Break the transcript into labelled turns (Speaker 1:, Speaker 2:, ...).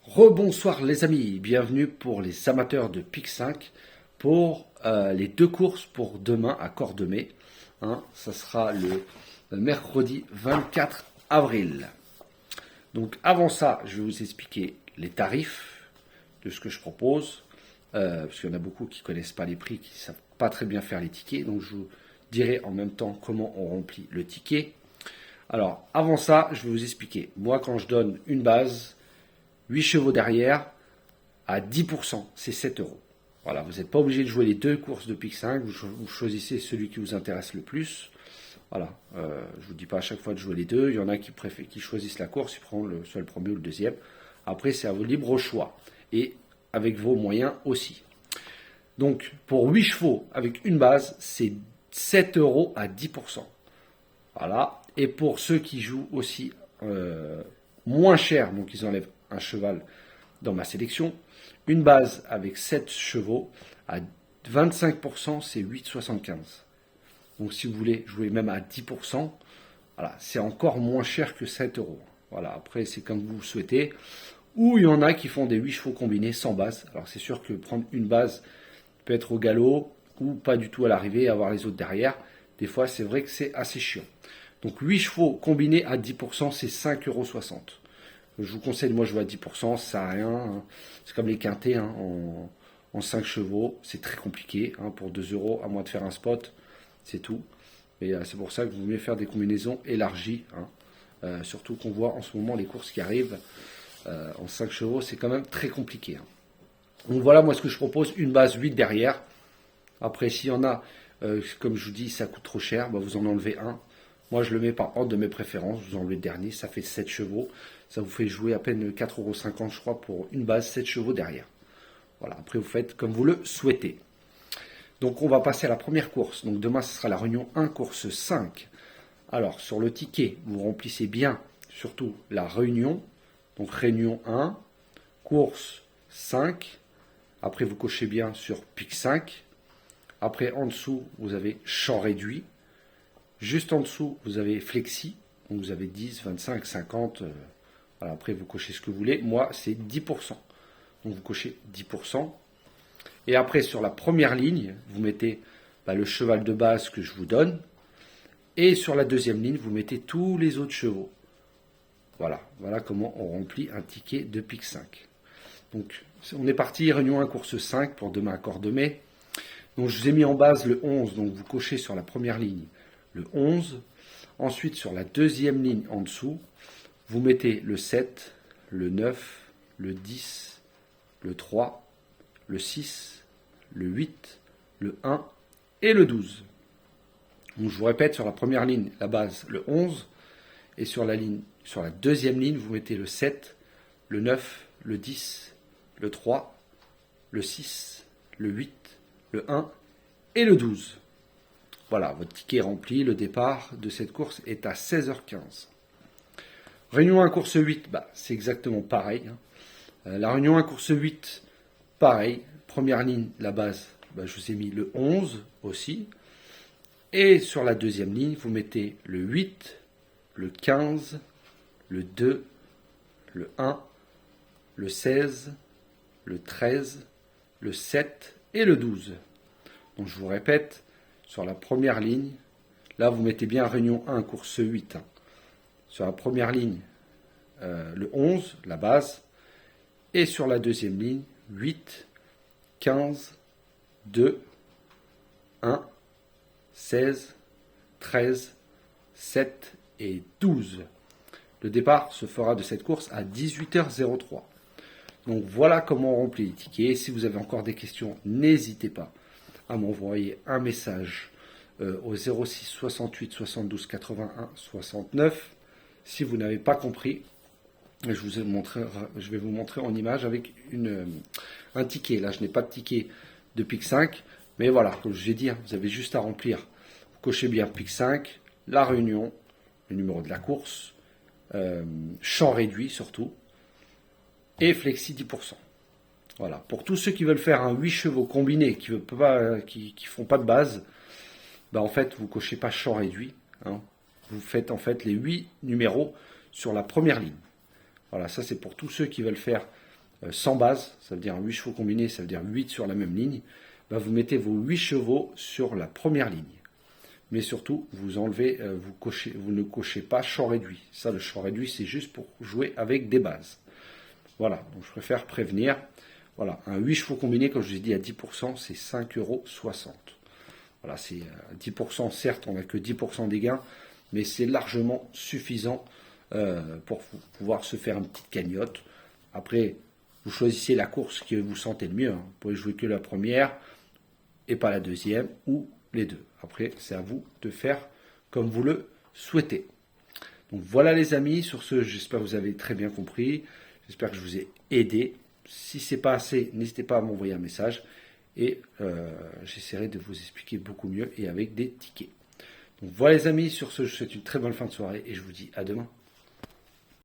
Speaker 1: Rebonsoir les amis, bienvenue pour les amateurs de Pic 5 pour les deux courses pour demain à Cordemais. Ça sera le mercredi 24 avril. Donc avant ça, je vais vous expliquer les tarifs de ce que je propose, parce qu'il y en a beaucoup qui ne connaissent pas les prix, qui ne savent pas très bien faire les tickets. Donc je vous dirai en même temps comment on remplit le ticket. Alors avant ça, je vais vous expliquer. Moi quand je donne une base, 8 chevaux derrière, à 10%, c'est 7 euros. Voilà, vous n'êtes pas obligé de jouer les deux courses de Pic 5, vous choisissez celui qui vous intéresse le plus. Voilà, je ne vous dis pas à chaque fois de jouer les deux, il y en a qui choisissent la course, ils prennent soit le premier ou le deuxième. Après, c'est à vos libres choix, et avec vos moyens aussi. Donc, pour 8 chevaux avec une base, c'est 7 euros à 10%. Voilà, et pour ceux qui jouent aussi moins cher, donc ils enlèvent un cheval dans ma sélection, une base avec 7 chevaux à 25%, c'est 8,75. Donc si vous voulez jouer même à 10%, voilà, c'est encore moins cher que 7 euros. Voilà, après c'est comme vous le souhaitez. Ou il y en a qui font des 8 chevaux combinés sans base. Alors c'est sûr que prendre une base peut être au galop ou pas du tout à l'arrivée et avoir les autres derrière. Des fois c'est vrai que c'est assez chiant. Donc 8 chevaux combinés à 10%, c'est 5,60 euros. Je vous conseille, moi je vois à 10%, ça sert à rien. C'est comme les quintés en 5 chevaux. C'est très compliqué pour 2 euros, à moins de faire un spot. C'est tout. Et c'est pour ça que vous mieux faire des combinaisons élargies. Surtout qu'on voit en ce moment les courses qui arrivent en 5 chevaux, c'est quand même très compliqué. Donc voilà, moi ce que je propose, une base 8 derrière. Après, s'il y en a, comme je vous dis, ça coûte trop cher, vous en enlevez un. Moi, je le mets par ordre de mes préférences. Vous enlevez le dernier, ça fait 7 chevaux. Ça vous fait jouer à peine 4,50 €, je crois, pour une base, 7 chevaux derrière. Voilà, après, vous faites comme vous le souhaitez. Donc, on va passer à la première course. Donc, demain, ce sera la réunion 1, course 5. Alors, sur le ticket, vous remplissez bien, surtout, la réunion. Donc, réunion 1, course 5. Après, vous cochez bien sur Pic 5. Après, en dessous, vous avez champ réduit. Juste en dessous, vous avez flexi, donc vous avez 10, 25, 50. Voilà, après, vous cochez ce que vous voulez. Moi, c'est 10%. Donc, vous cochez 10%. Et après, sur la première ligne, vous mettez le cheval de base que je vous donne. Et sur la deuxième ligne, vous mettez tous les autres chevaux. Voilà, voilà comment on remplit un ticket de Pic 5. Donc, on est parti, réunion 1, course 5 pour demain à Cordemais. Donc, je vous ai mis en base le 11. Donc, vous cochez sur la première ligne le 11. Ensuite, sur la deuxième ligne en dessous, vous mettez le 7, le 9, le 10, le 3, le 6, le 8, le 1 et le 12. Donc, je vous répète, sur la première ligne, la base, le 11. Et sur la deuxième ligne, vous mettez le 7, le 9, le 10, le 3, le 6, le 8, le 1 et le 12. Voilà, votre ticket est rempli. Le départ de cette course est à 16h15. Réunion 1, course 8, c'est exactement pareil. La réunion 1, course 8, pareil. Première ligne, la base, je vous ai mis le 11 aussi. Et sur la deuxième ligne, vous mettez le 8, le 15, le 2, le 1, le 16, le 13, le 7 et le 12. Donc je vous répète, sur la première ligne, là vous mettez bien réunion 1, course 8. Sur la première ligne, le 11, la base. Et sur la deuxième ligne, 8, 15, 2, 1, 16, 13, 7 et 12. Le départ se fera de cette course à 18h03. Donc voilà comment on remplit les tickets. Si vous avez encore des questions, n'hésitez pas à m'envoyer un message au 06 68 72 81 69. Si vous n'avez pas compris, je vais vous montrer en image avec un ticket. Là, je n'ai pas de ticket de Pic 5, mais voilà, comme je l'ai dit, vous avez juste à remplir. Vous cochez bien Pic 5, la réunion, le numéro de la course, champ réduit surtout, et flexi 10%. Voilà. Pour tous ceux qui veulent faire un 8 chevaux combiné, qui font pas de base, en fait, vous cochez pas champ réduit. Vous faites en fait les 8 numéros sur la première ligne. Voilà, ça c'est pour tous ceux qui veulent faire sans base, ça veut dire 8 chevaux combinés, ça veut dire 8 sur la même ligne, bah, vous mettez vos 8 chevaux sur la première ligne. Mais surtout, vous enlevez, vous ne cochez pas champ réduit. Ça, le champ réduit, c'est juste pour jouer avec des bases. Voilà, donc je préfère prévenir. Voilà, un 8 chevaux combiné, comme je vous ai dit, à 10%, c'est 5,60 €. Voilà, c'est 10%, certes, on n'a que 10% des gains, mais c'est largement suffisant pour pouvoir se faire une petite cagnotte. Après, vous choisissez la course que vous sentez le mieux. Vous pouvez jouer que la première et pas la deuxième, ou les deux. Après, c'est à vous de faire comme vous le souhaitez. Donc voilà les amis, sur ce, j'espère que vous avez très bien compris. J'espère que je vous ai aidé. Si ce n'est pas assez, n'hésitez pas à m'envoyer un message et j'essaierai de vous expliquer beaucoup mieux et avec des tickets. Donc voilà les amis, sur ce, je vous souhaite une très bonne fin de soirée et je vous dis à demain.